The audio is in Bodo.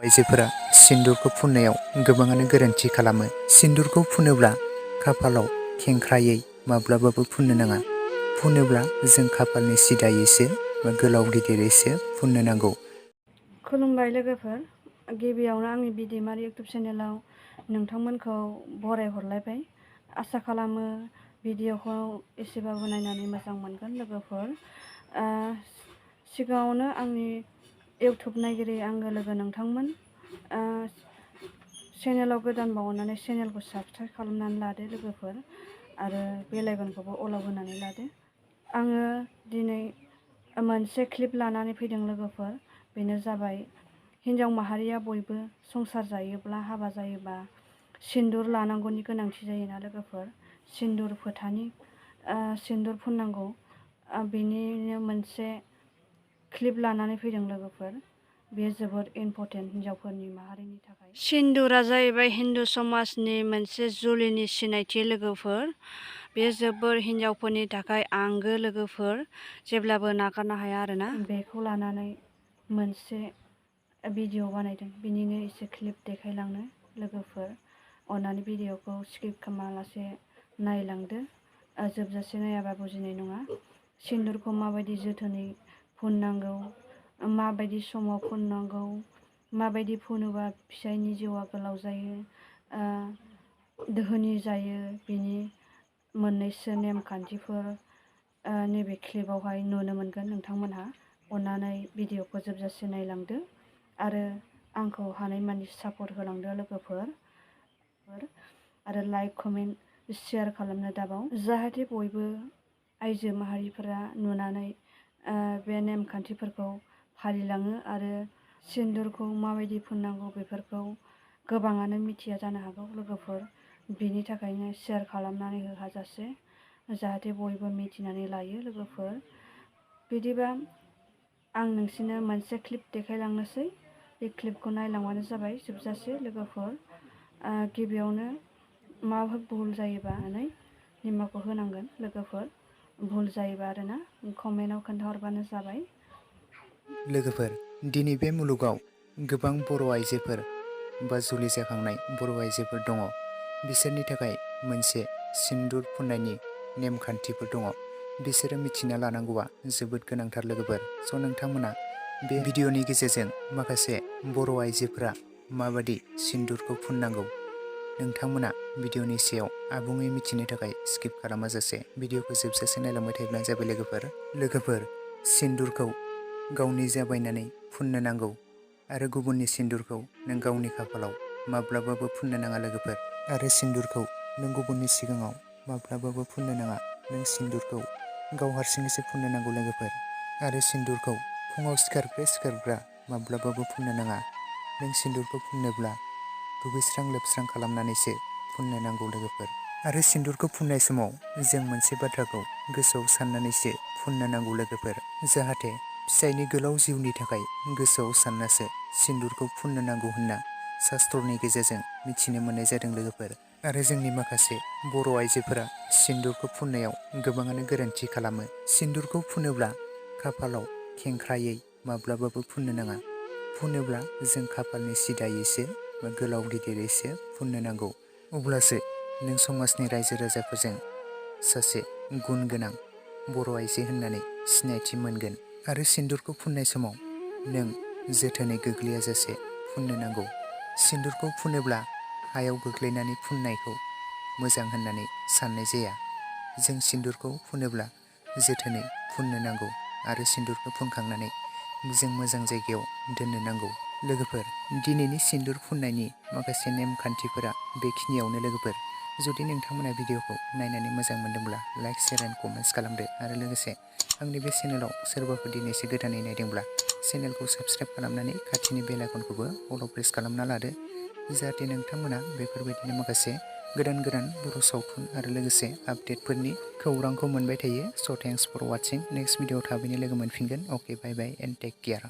आइजोफोरा सिन्दुरखौ फुननायाव गोबाङानो गोरोन्थि खालामो। सिन्दुरखौ फुनोब्ला खाफालाव खेंख्रायै माब्लाबाबो फुननो नाङा। फुनोब्ला जों खाफालनि सिदायैसो बा गोलाव गिदिरैसो फुननो नांगौ। खुलुमबाय लोगोफोर, गिबियावनो आंनि बिदिमारि इउटुब चेनेलाव नोंथांमोनखौ बरायहरलायबाय। आसा खालामो भिडिअखौ एसेबाबो नायनानै मोजां मोनगोन लोगोफोर। सिगाङावनो आंनि इउटुब नायगिरि आंगो लोगो नोंथांमोन, चेनेलाव गोदानबा अननानै चेनेलखौ साबस्क्राइब खालामनानै लादो लोगोफोर, आरो बेल आइकनखौबो अलाव होनानै लादो। आङो दिनै मोनसे क्लिप लानानै फैदों लोगोफोर। बेनो जाबाय, हिन्जाव माहारिया बयबो संसार जायोब्ला, हाबा जायोबा सिन्दुर लानांगौनि गोनांथि जायोना लोगोफोर। सिन्दुर फोथानि सिन्दुर फुननांगौ, बेनिनो मोनसे क्लिप लानानै फैदों लोगोफोर। बेयो जोबोद इम्परटेन्ट हिन्जावफोरनि माहारिनि थाखाय। सिन्दुरा जाहैबाय हिन्दु समाजनि मोनसे जुलिनि सिनायथि लोगोफोर। बेयो जोबोर हिन्जावफोरनि थाखाय आंगो लोगोफोर, जेब्लाबो नागारनो हाया आरोना। बेखौ लानानै मोनसे भिडिअ बानायदों, बिनिनो एसे क्लिप देखायलांनो लोगोफोर। अननानै भिडिअखौ स्किप खालामालासे नायलांदो, जोबजासे नायाबा बुजिनाय नङा। सिन्दुरखौ माबायदि जोथोनै फुननांगौ, माबायदि समाव फुननांगौ, माबायदि फुनोबा फिसायनि जिउआ गोलाव जायो, दोहोनि जायो, बिनि मोननैसो नेमखान्थिफोर नैबे क्लिपावहाय नुनो मोनगोन नोंथांमोनहा। अननानै भिडिअखौ जोबजासे नायलांदो आरो आंखौ हानायमानि सापर्ट होलांदो लोगोफोर। आरो लाइक, कमेन्ट, शेयार खालामनो दाबाव, जाहाथे बयबो आइजो माहारिफोरा नुनानै बे नेमखान्थिफोरखौ फालिलाङो आरो सिन्दुरखौ माबायदि फुननांगौ बेफोरखौ गोबाङानो मिथिया जानो हागौ लोगोफोर। बिनि थाखायनो शेयार खालामनानै होहाजासे, जाहाथे बयबो मिथिनानै लायो लोगोफोर। बिदिबा आं नोंसिनो मोनसे क्लिप देखायलांनोसै, बे क्लिपखौ नायलांबानो जाबाय जोबजासे लोगोफोर। गिबियावनो माबाफोर भुल जायोबा निमाखौ होनांगोन लोगोफोर, भुल जायोबा आरोना, कमेन्टआव खोन्थाहरबानो जाबाय। लोगोफोर, दिनै बे मुलुगाव गोबां बर' आइजोफोर बा जुलि जाखांनाय बर' आइजोफोर दङ। बिसोरनि थाखाय मोनसे सिन्दुर फुननायनि नेमखान्थिफोर दङ। बिसोरो मिथिना लानांगौआ जोबोद गोनांथार लोगोफोर। स' नोंथांमोना बे भिडिअनि गेजेरजों माखासे बर' आइजोफोरा माबादि सिन्दुरखौ फुननांगौ, नोंथांमोना भिडिअनि सायाव आबुङै मिथिनो थाखाय स्किप खालामाजासे भिडिअखौ जोबजासे नायलांबाय थायोब्लानो जाबाय लोगोफोर। सिन्दुरखौ गावनि जाबायनानै फुननो नांगौ, आरो गुबुननि सिन्दुरखौ नों गावनि खाफालाव माब्लाबाबो फुननो नाङा लोगोफोर। आरो सिन्दुरखौ नों गुबुननि सिगाङाव माब्लाबाबो फुननो नाङा। नों सिन्दुरखौ गाव हारसिङैसो फुननो नांगौ लोगोफोर। आरो सिन्दुरखौ फुङाव सिखारग्रा माब्लाबाबो फुननो नाङा। नों सिन्दुरखौ फुननोब्ला दुगैस्रां लोबस्रां खालामनानैसो फुननो नांगौ लोगोफोर। आरो सिन्दुरखौ फुननाय समाव जों मोनसे बाथ्राखौ गोसोआव साननानैसो फुननो नांगौ लोगोफोर, जाहाथे फिसायनि गोलाव जिउनि थाखाय गोसोआव साननासो सिन्दुरखौ फुननो नांगौ होनना शास्त्रनि गेजेरजों मिथिनो मोननाय जादों लोगोफोर। आरो जोंनि माखासे बर' आइजोफोरा सिन्दुरखौ फुननायाव गोबाङानो गोरोन्थि खालामो। सिन्दुरखौ फुनोब्ला खाफालाव खेंख्रायै माब्लाबाबो फुननो नाङा। फुनोब्ला जों खाफालनि सिदायैसो बा गोलाव गिदिरैसो फुननो नांगौ। अब्लासो नों समाजनि रायजो राजाफोरजों सासे गुन गोनां बर' आइजो होननानै सिनायथि मोनगोन। आरो सिन्दुरखौ फुननाय समाव नों जोथोनै गोग्लैयाजासे फुननो नांगौ। सिन्दुरखौ फुनोब्ला हायाव गोग्लैनानै फुननायखौ मोजां होननानै साननाय जाया। जों सिन्दुरखौ फुनोब्ला जोथोनै फुननो नांगौ, आरो सिन्दुरखौ फुनखांनानै जों मोजां जायगायाव दोननो नांगौ। लोगोफोर, दिनैनि सिन्दुर फुननायनि माखासे नेमखान्थिफोरा बेखिनियावनो लोगोफोर। जुदि नोंथांमोना भिडिअखौ नायनानै मोजां मोनदोंब्ला लाइक, शेयार एन्ड कमेन्ट्स खालामदो। आरो लोगोसे आंनि बे चेनेलाव सोरबाफोर दिनैसो गोदानै नायदोंब्ला चेनेलखौ साबस्क्राइब खालामनानै खाथिनि बेल आइकनखौबो अल प्रेस खालामना लादो, जाहाथे नोंथांमोना बेफोरबायदिनो माखासे गोदान बर' सावथुन आरो लोगोसे आपडेटफोरनि खौरांखौ मोनबाय थायो। So' thanks for watching. Next video थाबैनो लोगो मोनफिनगोन। Okay, bye bye and take care.